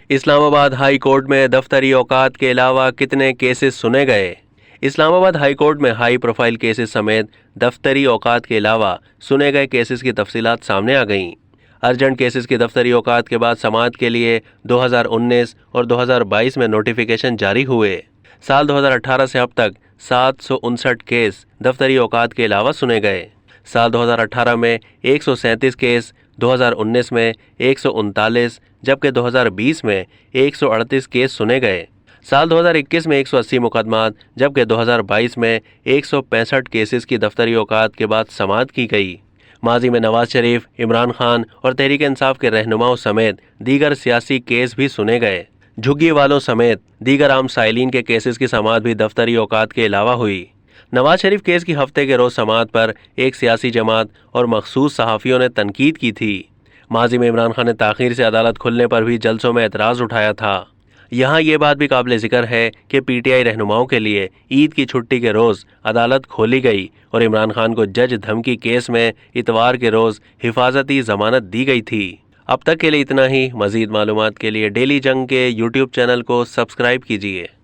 اسلام آباد high court میں دفتری اوقات کے علاوہ کتنے کیسز سنے گئے؟ اسلام آباد ہائی کورٹ میں ہائی پروفائل کیسز سمیت دفتری اوقات کے علاوہ سنے گئے کیسز کی تفصیلات سامنے آ گئیں۔ ارجنٹ کیسز کی دفتری اوقات کے بعد سماعت کے لیے 2019 اور 2022 میں نوٹیفیکیشن جاری ہوئے۔ سال 2018 سے اب تک 759 کیس دفتری اوقات کے علاوہ سنے گئے۔ سال 2018 میں 137 کیس، 2019 میں 139 جبکہ 2020 میں 138 کیس سنے گئے۔ سال 2021 میں 180 مقدمات جبکہ 2022 میں 165 کیسز کی دفتری اوقات کے بعد سماعت کی گئی۔ ماضی میں نواز شریف، عمران خان اور تحریک انصاف کے رہنماؤں سمیت دیگر سیاسی کیس بھی سنے گئے۔ جھگی والوں سمیت دیگر عام سائلین کے کیسز کی سماعت بھی دفتری اوقات کے علاوہ ہوئی۔ نواز شریف کیس کی ہفتے کے روز سماعت پر ایک سیاسی جماعت اور مخصوص صحافیوں نے تنقید کی تھی۔ ماضی میں عمران خان نے تاخیر سے عدالت کھلنے پر بھی جلسوں میں اعتراض اٹھایا تھا۔ یہاں یہ بات بھی قابل ذکر ہے کہ پی ٹی آئی رہنماؤں کے لیے عید کی چھٹی کے روز عدالت کھولی گئی اور عمران خان کو جج دھمکی کیس میں اتوار کے روز حفاظتی ضمانت دی گئی تھی۔ اب تک کے لیے اتنا ہی۔ مزید معلومات کے لیے ڈیلی جنگ کے یوٹیوب چینل کو سبسکرائب کیجیے۔